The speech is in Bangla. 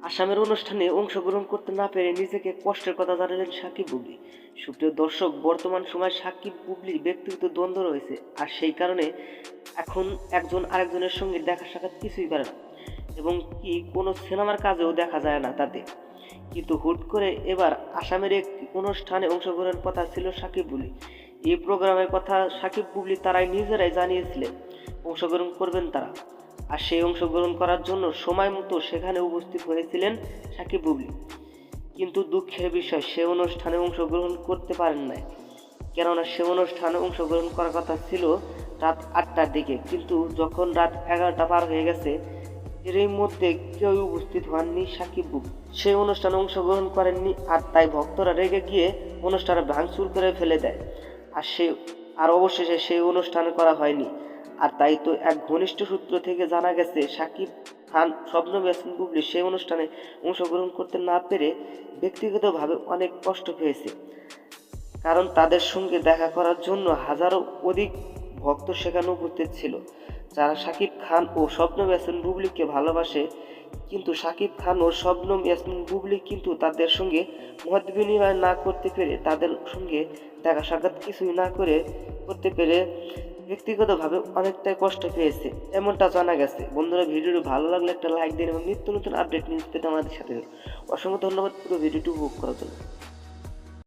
আসামের অনুষ্ঠানে অংশগ্রহণ করতে না পেরে নিজেকে কষ্টের কথা জানালেন সাকিব বুবলি। সুপ্রিয় দর্শক, বর্তমান সময়ে সাকিব বুবলির ব্যক্তিগত দ্বন্দ্ব রয়েছে, আর সেই কারণে এখন একজন আরেকজনের সঙ্গে দেখা সাক্ষাৎ কিছুই পারে না, এবং কি কোনো সিনেমার কাজেও দেখা যায় না তাদের। কিন্তু হুট করে এবার আসামের একটি অনুষ্ঠানে অংশগ্রহণের কথা ছিল সাকিব বুবলি। এই প্রোগ্রামের কথা সাকিব বুবলি তারাই নিজেরাই জানিয়েছিলেন অংশগ্রহণ করবেন তারা, আর সেই অংশগ্রহণ করার জন্য সময় মতো সেখানে উপস্থিত হয়েছিলেন সাকিব বুবলি। কিন্তু দুঃখের বিষয়, সে অনুষ্ঠানে অংশগ্রহণ করতে পারেন নাই, কেননা সে অনুষ্ঠানে অংশগ্রহণ করার কথা ছিল রাত 8টার দিকে, কিন্তু যখন রাত 11টা পার হয়ে গেছে এর মধ্যে কেউ উপস্থিত হননি সাকিব বুবলি। সেই অনুষ্ঠানে অংশগ্রহণ করেননি, আর তাই ভক্তরা রেগে গিয়ে অনুষ্ঠানে ভাঙচুর করে ফেলে দেয়, আর অবশেষে সেই অনুষ্ঠান করা হয়নি। আর তাই তো এক ঘনিষ্ঠ সূত্র থেকে জানা গেছে সাকিব খান, শবনম ইয়াসমিন বুবলি সেই অনুষ্ঠানে অংশগ্রহণ করতে না পেরে ব্যক্তিগতভাবে অনেক কষ্ট পেয়েছে, কারণ তাদের সঙ্গে দেখা করার জন্য হাজারো অধিক ভক্ত সেখানে উপস্থিত ছিল, যারা শাকিব খান ও শবনম ইয়াসমিন বুবলিকে ভালোবাসে। কিন্তু শাকিব খান ও শবনম ইয়াসমিন বুবলি কিন্তু তাদের সঙ্গে মত বিনিময় না করতে পেরে, তাদের সঙ্গে দেখা সাক্ষাৎ কিছুই না করতে পেরে ব্যক্তিগতভাবে অনেকটাই কষ্ট পেয়েছে, এমনটা জানা গেছে। বন্ধুরা, ভিডিওটি ভালো লাগলে একটা লাইক দিন এবং নিত্য নতুন আপডেট নিউজ পেতে আমাদের সাথে অসংখ্য ধন্যবাদ পুরো ভিডিওটি উপভোগ করার জন্য।